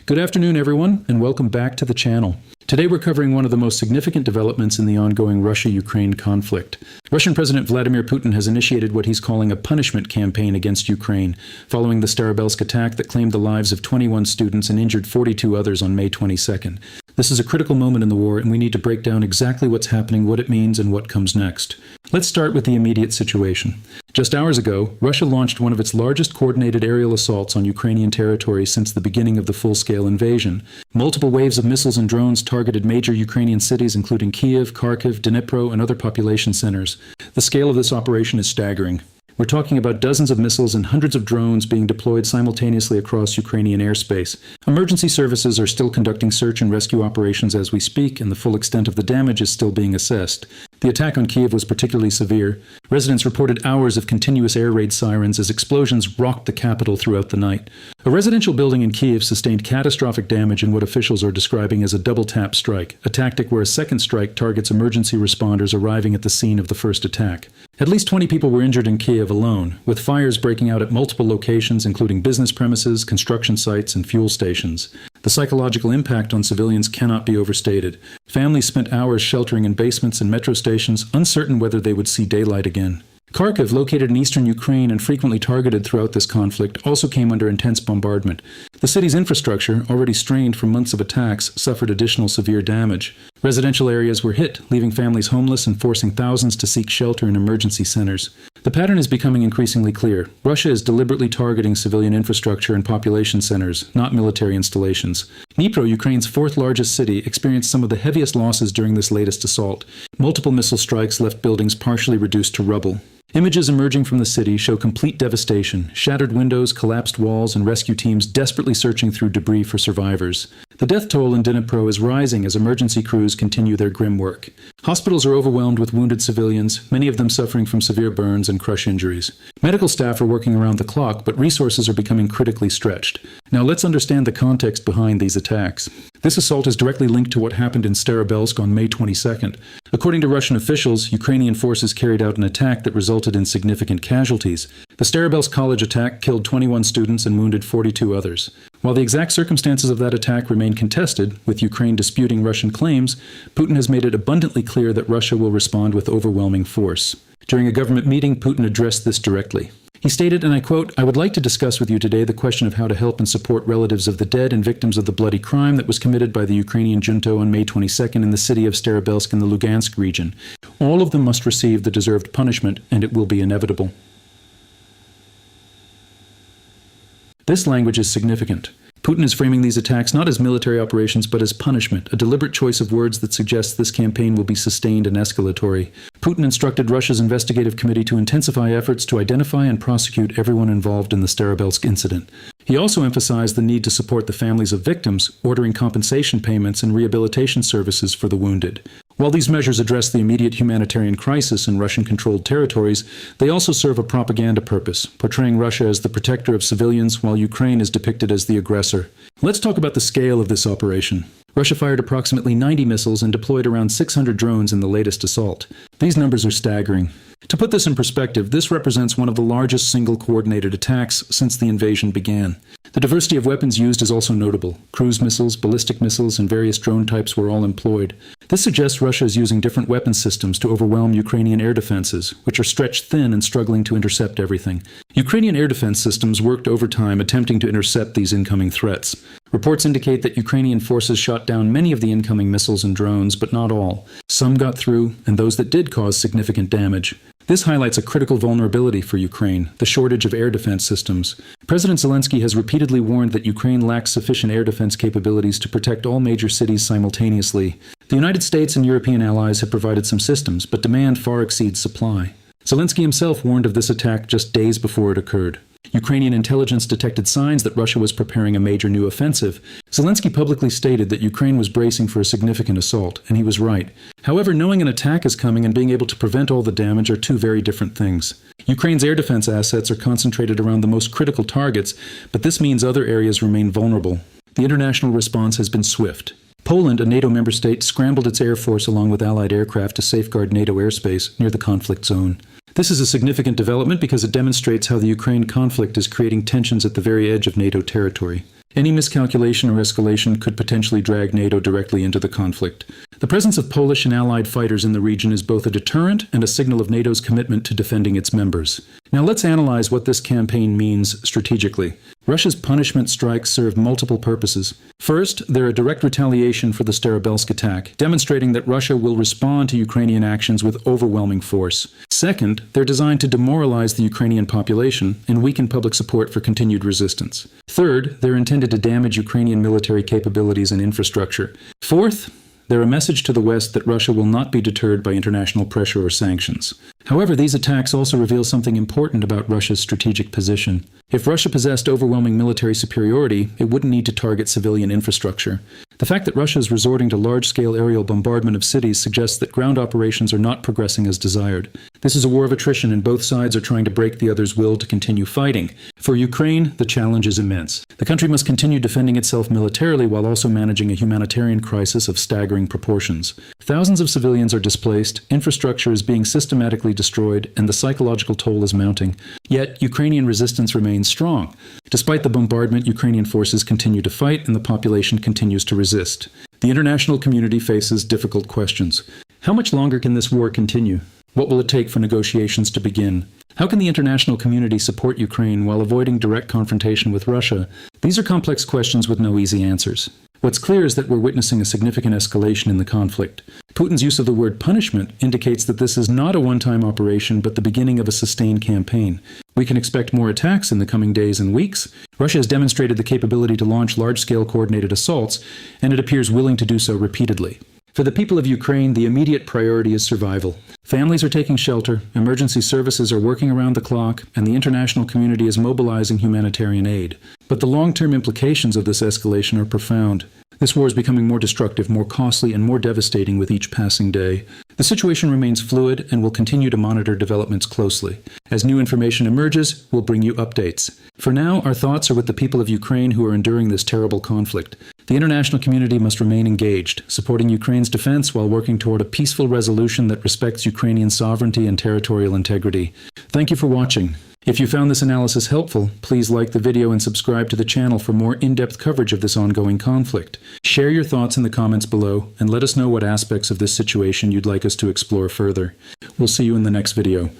Good afternoon, everyone, and welcome back to the channel. Today we're covering one of the most significant developments in the ongoing Russia-Ukraine conflict. Russian President Vladimir Putin has initiated what he's calling a punishment campaign against Ukraine, following the Starobelsk attack that claimed the lives of 21 students and injured 42 others on May 22nd. This is a critical moment in the war, and we need to break down exactly what's happening, what it means, and what comes next. Let's start with the immediate situation. Just hours ago, Russia launched one of its largest coordinated aerial assaults on Ukrainian territory since the beginning of the full-scale invasion. Multiple waves of missiles and drones targeted major Ukrainian cities including Kyiv, Kharkiv, Dnipro, and other population centers. The scale of this operation is staggering. We're talking about dozens of missiles and hundreds of drones being deployed simultaneously across Ukrainian airspace. Emergency services are still conducting search and rescue operations as we speak, and the full extent of the damage is still being assessed. The attack on Kyiv was particularly severe. Residents reported hours of continuous air raid sirens as explosions rocked the capital throughout the night. A residential building in Kyiv sustained catastrophic damage in what officials are describing as a double-tap strike, a tactic where a second strike targets emergency responders arriving at the scene of the first attack. At least 20 people were injured in Kyiv alone, with fires breaking out at multiple locations including business premises, construction sites, and fuel stations. The psychological impact on civilians cannot be overstated. Families spent hours sheltering in basements and metro stations, uncertain whether they would see daylight again. Kharkiv, located in eastern Ukraine and frequently targeted throughout this conflict, also came under intense bombardment. The city's infrastructure, already strained from months of attacks, suffered additional severe damage. Residential areas were hit, leaving families homeless and forcing thousands to seek shelter in emergency centers. The pattern is becoming increasingly clear. Russia is deliberately targeting civilian infrastructure and population centers, not military installations. Dnipro, Ukraine's fourth largest city, experienced some of the heaviest losses during this latest assault. Multiple missile strikes left buildings partially reduced to rubble. Images emerging from the city show complete devastation, shattered windows, collapsed walls, and rescue teams desperately searching through debris for survivors. The death toll in Dnipro is rising as emergency crews continue their grim work. Hospitals are overwhelmed with wounded civilians, many of them suffering from severe burns and crush injuries. Medical staff are working around the clock, but resources are becoming critically stretched. Now let's understand the context behind these attacks. This assault is directly linked to what happened in Starobelsk on May 22nd. According to Russian officials, Ukrainian forces carried out an attack that resulted in significant casualties. The Starobelsk college attack killed 21 students and wounded 42 others. While the exact circumstances of that attack remain contested, with Ukraine disputing Russian claims, Putin has made it abundantly clear that Russia will respond with overwhelming force. During a government meeting, Putin addressed this directly. He stated, and I quote, "I would like to discuss with you today the question of how to help and support relatives of the dead and victims of the bloody crime that was committed by the Ukrainian junta on May 22nd in the city of Starobelsk in the Lugansk region. All of them must receive the deserved punishment, and it will be inevitable." This language is significant. Putin is framing these attacks not as military operations but as punishment, a deliberate choice of words that suggests this campaign will be sustained and escalatory. Putin instructed Russia's investigative committee to intensify efforts to identify and prosecute everyone involved in the Starobelsk incident. He also emphasized the need to support the families of victims, ordering compensation payments and rehabilitation services for the wounded. While these measures address the immediate humanitarian crisis in Russian-controlled territories, they also serve a propaganda purpose, portraying Russia as the protector of civilians while Ukraine is depicted as the aggressor. Let's talk about the scale of this operation. Russia fired approximately 90 missiles and deployed around 600 drones in the latest assault. These numbers are staggering. To put this in perspective, this represents one of the largest single coordinated attacks since the invasion began. The diversity of weapons used is also notable. Cruise missiles, ballistic missiles, and various drone types were all employed. This suggests Russia is using different weapon systems to overwhelm Ukrainian air defenses, which are stretched thin and struggling to intercept everything. Ukrainian air defense systems worked overtime attempting to intercept these incoming threats. Reports indicate that Ukrainian forces shot down many of the incoming missiles and drones, but not all. Some got through, and those that did caused significant damage. This highlights a critical vulnerability for Ukraine, the shortage of air defense systems. President Zelensky has repeatedly warned that Ukraine lacks sufficient air defense capabilities to protect all major cities simultaneously. The United States and European allies have provided some systems, but demand far exceeds supply. Zelensky himself warned of this attack just days before it occurred. Ukrainian intelligence detected signs that Russia was preparing a major new offensive. Zelensky publicly stated that Ukraine was bracing for a significant assault, and he was right. However, knowing an attack is coming and being able to prevent all the damage are two very different things. Ukraine's air defense assets are concentrated around the most critical targets, but this means other areas remain vulnerable. The international response has been swift. Poland, a NATO member state, scrambled its air force along with allied aircraft to safeguard NATO airspace near the conflict zone. This is a significant development because it demonstrates how the Ukraine conflict is creating tensions at the very edge of NATO territory. Any miscalculation or escalation could potentially drag NATO directly into the conflict. The presence of Polish and allied fighters in the region is both a deterrent and a signal of NATO's commitment to defending its members. Now let's analyze what this campaign means strategically. Russia's punishment strikes serve multiple purposes. First, they're a direct retaliation for the Starobelsk attack, demonstrating that Russia will respond to Ukrainian actions with overwhelming force. Second, they're designed to demoralize the Ukrainian population and weaken public support for continued resistance. Third, they're intended to damage Ukrainian military capabilities and infrastructure. Fourth, they're a message to the West that Russia will not be deterred by international pressure or sanctions. However, these attacks also reveal something important about Russia's strategic position. If Russia possessed overwhelming military superiority, it wouldn't need to target civilian infrastructure. The fact that Russia is resorting to large-scale aerial bombardment of cities suggests that ground operations are not progressing as desired. This is a war of attrition, and both sides are trying to break the other's will to continue fighting. For Ukraine, the challenge is immense. The country must continue defending itself militarily while also managing a humanitarian crisis of staggering proportions. Thousands of civilians are displaced, infrastructure is being systematically destroyed, and the psychological toll is mounting. Yet, Ukrainian resistance remains strong. Despite the bombardment, Ukrainian forces continue to fight, and the population continues to resist. The international community faces difficult questions. How much longer can this war continue? What will it take for negotiations to begin? How can the international community support Ukraine while avoiding direct confrontation with Russia? These are complex questions with no easy answers. What's clear is that we're witnessing a significant escalation in the conflict. Putin's use of the word punishment indicates that this is not a one-time operation, but the beginning of a sustained campaign. We can expect more attacks in the coming days and weeks. Russia has demonstrated the capability to launch large-scale coordinated assaults, and it appears willing to do so repeatedly. For the people of Ukraine, the immediate priority is survival. Families are taking shelter, emergency services are working around the clock, and the international community is mobilizing humanitarian aid. But the long-term implications of this escalation are profound. This war is becoming more destructive, more costly, and more devastating with each passing day. The situation remains fluid, and we'll continue to monitor developments closely. As new information emerges, we'll bring you updates. For now, our thoughts are with the people of Ukraine who are enduring this terrible conflict. The international community must remain engaged, supporting Ukraine's defense while working toward a peaceful resolution that respects Ukrainian sovereignty and territorial integrity. Thank you for watching. If you found this analysis helpful, please like the video and subscribe to the channel for more in-depth coverage of this ongoing conflict. Share your thoughts in the comments below, and let us know what aspects of this situation you'd like us to explore further. We'll see you in the next video.